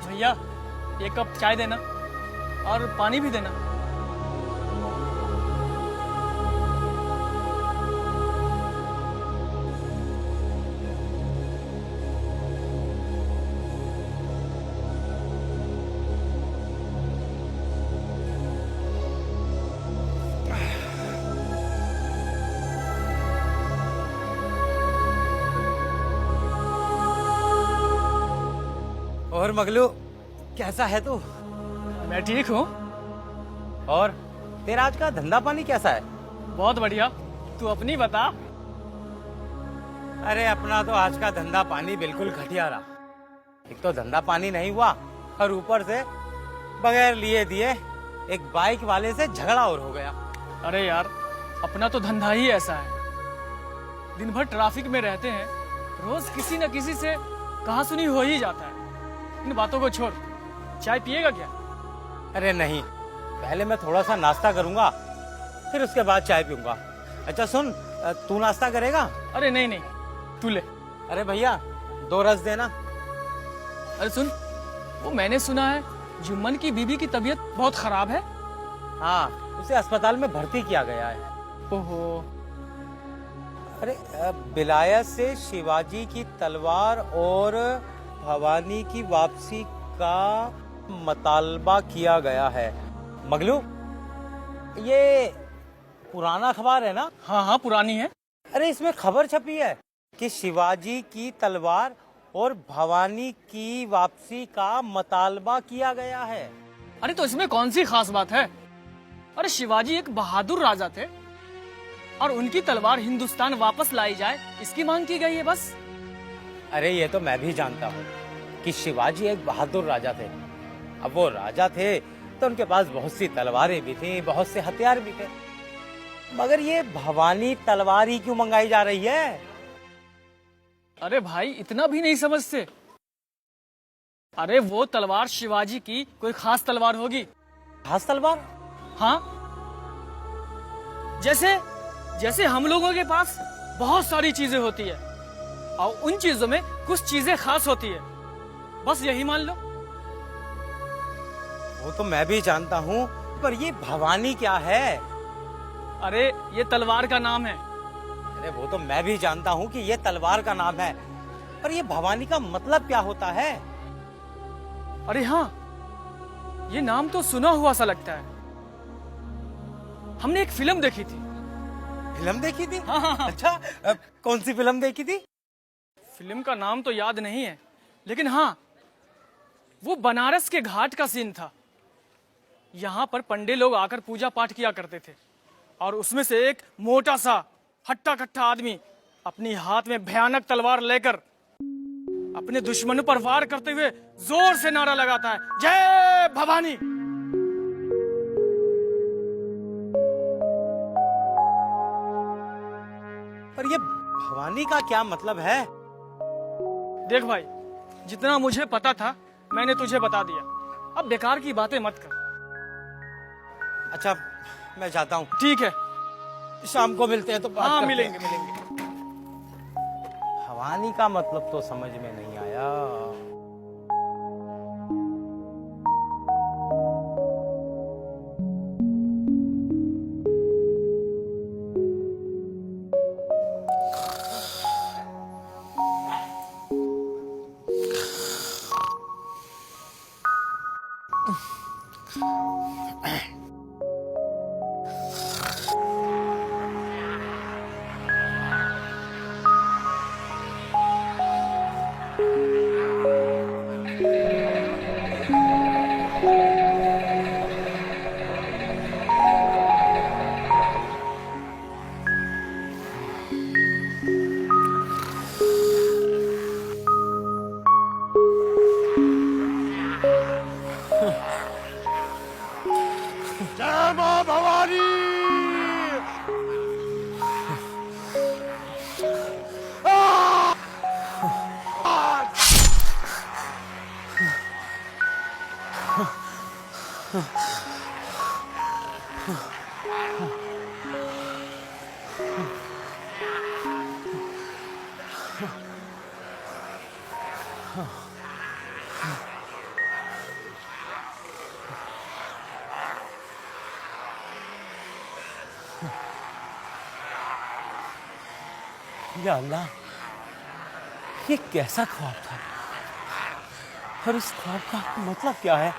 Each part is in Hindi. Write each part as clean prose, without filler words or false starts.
भैया, एक कप चाय देना और पानी भी देना। और मगलू, कैसा है तू? मैं ठीक हूँ। और तेरा आज का धंधा पानी कैसा है? बहुत बढ़िया। तू अपनी बता। अरे अपना तो आज का धंधा पानी बिल्कुल घटिया रहा। एक तो धंधा पानी नहीं हुआ और ऊपर से बगैर लिए दिए एक बाइक वाले से झगड़ा और हो गया। अरे यार, अपना तो धंधा ही ऐसा है। दिन भर ट्रैफिक में रहते हैं, रोज किसी न किसी से कहा सुनी हो ही जाता है। इन बातों को छोड़, चाय पिएगा क्या? अरे नहीं, पहले मैं थोड़ा सा नाश्ता करूंगा, फिर उसके बाद चाय पीऊंगा। अच्छा सुन, तू नाश्ता करेगा? अरे नहीं नहीं, तू ले। अरे भैया, 2 रस देना। अरे सुन, वो मैंने सुना है जुम्मन की बीबी की तबीयत बहुत खराब है। हाँ, उसे अस्पताल में भर्ती किया गया है। ओहो। अरे विलायत से शिवाजी की तलवार और भवानी की वापसी का मतालबा किया गया है। मगलू, ये पुराना अखबार है ना? हाँ हाँ, पुरानी है। अरे इसमें खबर छपी है कि शिवाजी की तलवार और भवानी की वापसी का मतालबा किया गया है। अरे तो इसमें कौन सी खास बात है? अरे शिवाजी एक बहादुर राजा थे और उनकी तलवार हिंदुस्तान वापस लाई जाए, इसकी मांग की गई है बस। अरे ये तो मैं भी जानता हूँ कि शिवाजी एक बहादुर राजा थे। अब वो राजा थे तो उनके पास बहुत सी तलवारें भी थी, बहुत से हथियार भी थे, मगर ये भवानी तलवार ही क्यों मंगाई जा रही है? अरे भाई, इतना भी नहीं समझते। अरे वो तलवार शिवाजी की कोई खास तलवार होगी। खास तलवार? हाँ, जैसे जैसे हम लोगों के पास बहुत सारी चीजें होती है और उन चीजों में कुछ चीजें खास होती है, बस यही मान लो। वो तो मैं भी जानता हूँ, पर ये भवानी क्या है? अरे ये तलवार का नाम है। अरे वो तो मैं भी जानता हूँ कि ये तलवार का नाम है, पर ये भवानी का मतलब क्या होता है? अरे हाँ, ये नाम तो सुना हुआ सा लगता है। हमने एक फिल्म देखी थी। फिल्म देखी थी? हाँ हाँ हाँ। अच्छा, कौन सी फिल्म देखी थी? फिल्म का नाम तो याद नहीं है, लेकिन हाँ, वो बनारस के घाट का सीन था। यहाँ पर पंडे लोग आकर पूजा पाठ किया करते थे और उसमें से एक मोटा सा हट्टा कट्टा आदमी अपनी हाथ में भयानक तलवार लेकर अपने दुश्मनों पर वार करते हुए जोर से नारा लगाता है, जय भवानी। पर ये भवानी का क्या मतलब है? देख भाई, जितना मुझे पता था मैंने तुझे बता दिया। अब बेकार की बातें मत कर। अच्छा, मैं जाता हूँ। ठीक है, शाम को मिलते हैं तो बात हाँ करते हैं। मिलेंगे मिलेंगे। भवानी का मतलब तो समझ में नहीं आया। जय मां भवानी। या अल्लाह, ये कैसा ख्वाब था और इस ख्वाब का मतलब क्या है?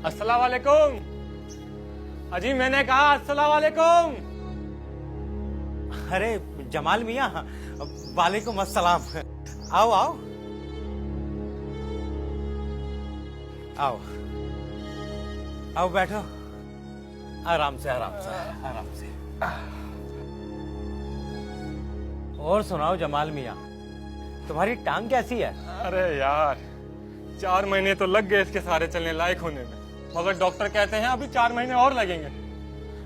अस्सलाम वालेकुम। अजी मैंने कहा अस्सलाम वालेकुम। अरे जमाल मियाँ, वालेकुम अस्सलाम। आओ आओ आओ आओ, बैठो। आराम से आराम से आराम से। और सुनाओ जमाल मियाँ, तुम्हारी टांग कैसी है? अरे यार, 4 महीने तो लग गए इसके सारे चलने लायक होने में, मगर डॉक्टर कहते हैं अभी 4 महीने और लगेंगे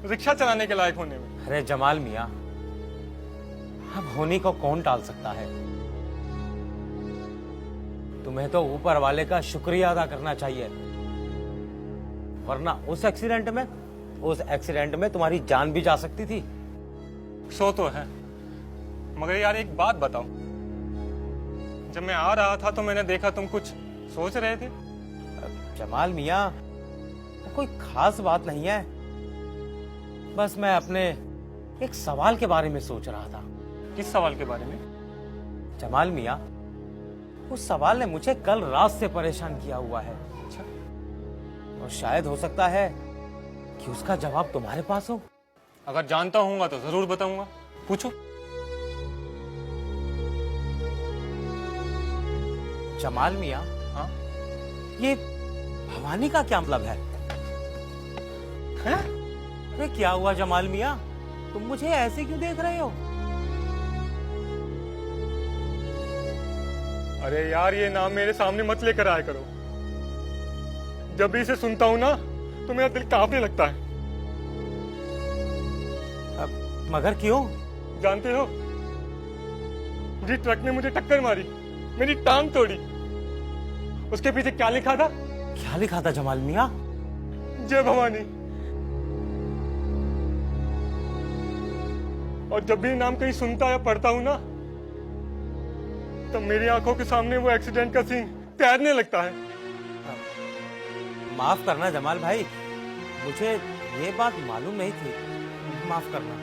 रिक्शा चलाने के लायक होने में। अरे जमाल मियाँ, अब होने को कौन टाल सकता है? तुम्हें तो ऊपर वाले का शुक्रिया अदा करना चाहिए, वरना उस एक्सीडेंट में तुम्हारी जान भी जा सकती थी। सो तो है, मगर यार एक बात बताओ, जब मैं आ रहा था तो मैंने देखा तुम कुछ सोच रहे थे। जमाल मियाँ, कोई खास बात नहीं है, बस मैं अपने एक सवाल के बारे में सोच रहा था। किस सवाल के बारे में? जमाल मियाँ, उस सवाल ने मुझे कल रात से परेशान किया हुआ है। अच्छा, और शायद हो सकता है कि उसका जवाब तुम्हारे पास हो। अगर जानता हूँ तो जरूर बताऊंगा, पूछो। जमाल मियाँ, हाँ? ये भवानी का क्या मतलब है? अरे क्या हुआ जमाल मियाँ, तुम मुझे ऐसे क्यों देख रहे हो? अरे यार, ये नाम मेरे सामने मत लेकर आया करो। जब भी इसे सुनता हूं ना तो मेरा दिल कांपने लगता है। मगर क्यों? जानते हो, जिस ट्रक ने मुझे टक्कर मारी, मेरी टांग तोड़ी, उसके पीछे क्या लिखा था? क्या लिखा था जमाल मियाँ? जय भवानी। और जब भी नाम कहीं सुनता या पढ़ता हूं ना, तो मेरी आंखों के सामने वो एक्सीडेंट का सीन तैरने लगता है। माफ करना जमाल भाई, मुझे ये बात मालूम नहीं थी, माफ करना।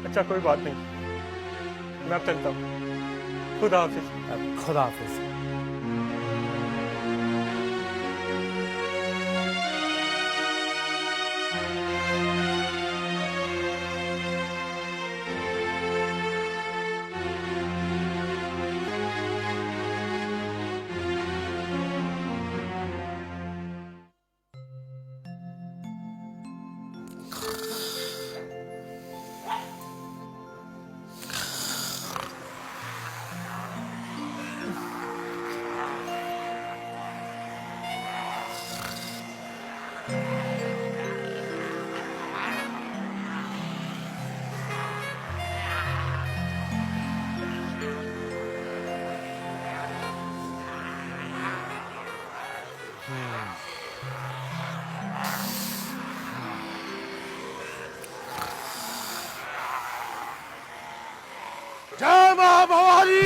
अच्छा, कोई बात नहीं, मैं अब चलता हूँ। खुदा हाफिज। खुदा हाफिज। जय मां भवानी।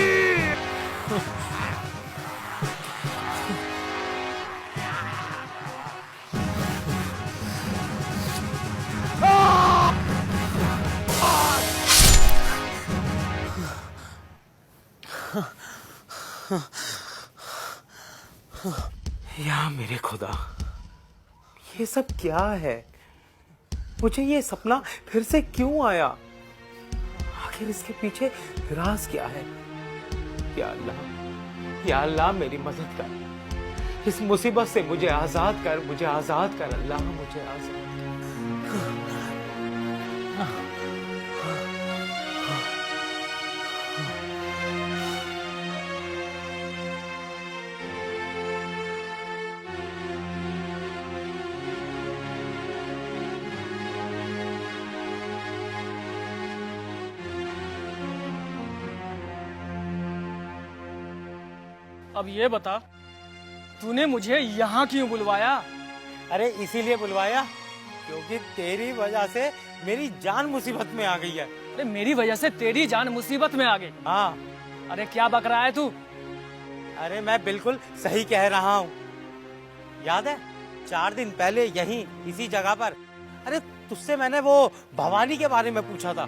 या मेरे खुदा, ये सब क्या है? मुझे ये सपना फिर से क्यों आया? आखिर इसके पीछे राज क्या है? या अल्लाह मेरी मदद कर, इस मुसीबत से मुझे आजाद कर, मुझे आजाद कर अल्लाह, मुझे आजाद कर। अब ये बता, तूने मुझे यहाँ क्यों बुलवाया? अरे इसीलिए बुलवाया क्योंकि तेरी वजह से मेरी जान मुसीबत में आ गई है। अरे मेरी वजह से तेरी जान मुसीबत में आ गई। हाँ, अरे क्या बक रहा है तू? अरे मैं बिल्कुल सही कह रहा हूँ। याद है 4 दिन पहले यहीं इसी जगह पर, अरे तुझसे मैंने वो भवानी के बारे में पूछा था।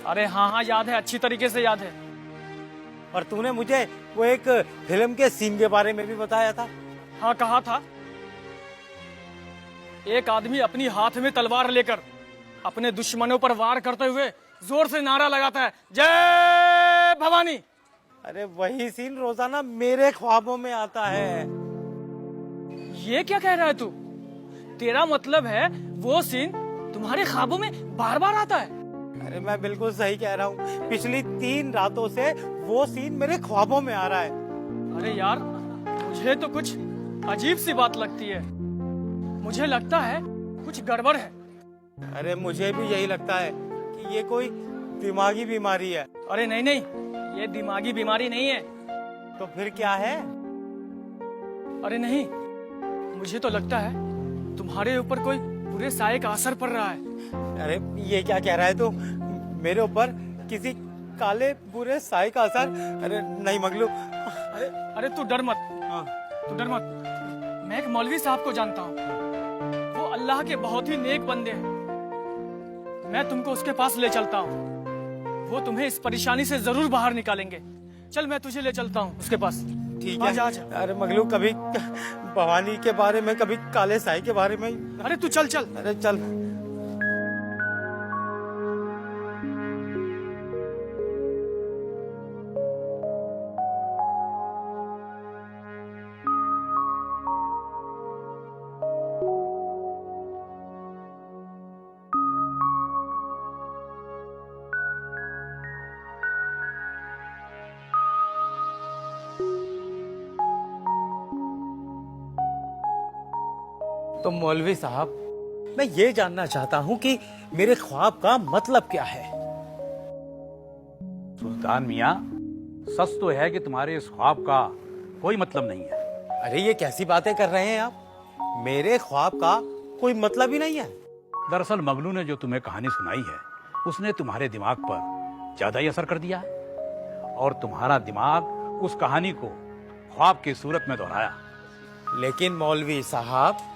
अरे हाँ हाँ याद है, अच्छी तरीके से याद है। और तूने मुझे वो एक फिल्म के सीन के बारे में भी बताया था। हाँ कहा था, एक आदमी अपनी हाथ में तलवार लेकर अपने दुश्मनों पर वार करते हुए जोर से नारा लगाता है, जय भवानी। अरे वही सीन रोजाना मेरे ख्वाबों में आता है। ये क्या कह रहा है तू? तेरा मतलब है वो सीन तुम्हारे ख्वाबों में बार बार आता है? अरे मैं बिल्कुल सही कह रहा हूँ, पिछली 3 रातों से वो सीन मेरे ख्वाबों में आ रहा है। अरे यार, मुझे तो कुछ अजीब सी बात लगती है। मुझे लगता है कुछ गड़बड़ है। अरे मुझे भी यही लगता है कि ये कोई दिमागी बीमारी है। अरे नहीं नहीं, ये दिमागी बीमारी नहीं है। तो फिर क्या है? अरे नहीं, मुझे तो लगता है तुम्हारे ऊपर कोई बुरे साये का असर पड़ रहा है। अरे ये क्या कह रहा है तू? मेरे ऊपर किसी काले बुरे साए का असर? अरे नहीं मगलू। अरे अरे तू डर मत। हाँ। तू डर मत। मैं एक मौलवी साहब को जानता हूँ, वो अल्लाह के बहुत ही नेक बंदे हैं। मैं तुमको उसके पास ले चलता हूँ, वो तुम्हें इस परेशानी से जरूर बाहर निकालेंगे। चल मैं तुझे ले चलता हूँ उसके पास। ठीक है। आजा आजा। अरे मगलू, कभी भवानी के बारे में, कभी काले साए के बारे में। अरे तू चल चल। अरे चल। तो मौलवी साहब, मैं ये जानना चाहता हूँ कि मेरे ख्वाब का मतलब क्या है? सुल्तान मियाँ, सच तो है कि तुम्हारे इस ख्वाब का कोई मतलब नहीं है। अरे ये कैसी बातें कर रहे हैं आप? मेरे ख्वाब का कोई मतलब ही नहीं है। दरअसल मगलू ने जो तुम्हें कहानी सुनाई है, उसने तुम्हारे दिमाग पर ज्यादा ही असर कर दिया है और तुम्हारा दिमाग उस कहानी को ख्वाब की सूरत में दोहराया। लेकिन मौलवी साहब,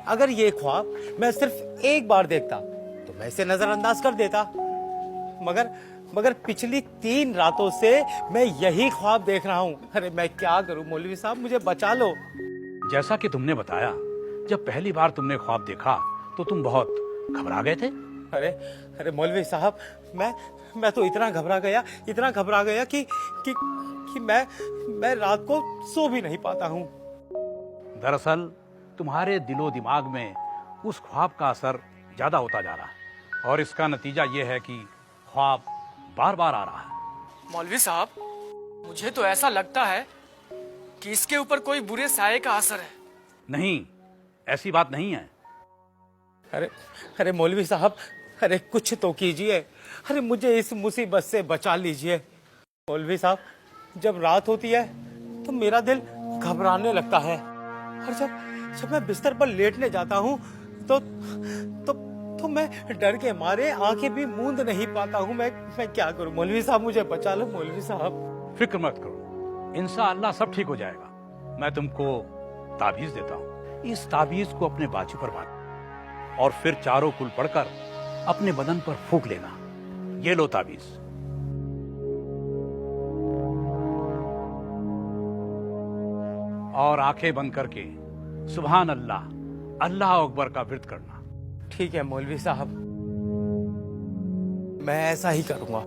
अगर ये ख्वाब मैं सिर्फ एक बार देखता तो मैं इसे नजरअंदाज कर देता, मगर पिछली 3 रातों से मैं यही ख्वाब देख रहा हूँ। अरे मैं क्या करूँ मौलवी साहब, मुझे बचा लो। जैसा कि तुमने बताया, जब पहली बार तुमने ख्वाब देखा तो तुम बहुत घबरा गए थे। अरे मौलवी साहब, मैं तो इतना घबरा गया कि मैं रात को सो भी नहीं पाता हूँ। दरअसल तुम्हारे दिलो दिमाग में उस ख्वाब का असर ज्यादा होता जा रहा है और इसका नतीजा यह है कि ख्वाब बार बार आ रहा है। मौलवी साहब, मुझे तो ऐसा लगता है कि इसके ऊपर कोई बुरे साये का असर है। नहीं, ऐसी बात नहीं है। अरे मौलवी साहब, अरे कुछ तो कीजिए। अरे मुझे इस मुसीबत से बचा लीजिए। मौलवी साहब, जब रात होती है तो मेरा दिल घबराने लगता है और जब मैं बिस्तर पर लेटने जाता हूँ तो मैं डर के मारे आंखें भी मूंद नहीं पाता हूँ। मैं क्या करूँ मौलवी साहब, मुझे बचा लो मौलवी साहब। फिक्र मत करो, इंशाअल्लाह सब ठीक हो जाएगा। मैं तुमको ताबीज देता हूँ। इस ताबीज को अपने बाजू पर बांध और फिर चारों कुल पढ़कर अपने बदन पर फूंक लेना। ये लो ताबीज। और आंखें बंद करके सुभान अल्लाह, अल्लाह अकबर का विर्द करना। ठीक है मौलवी साहब, मैं ऐसा ही करूंगा।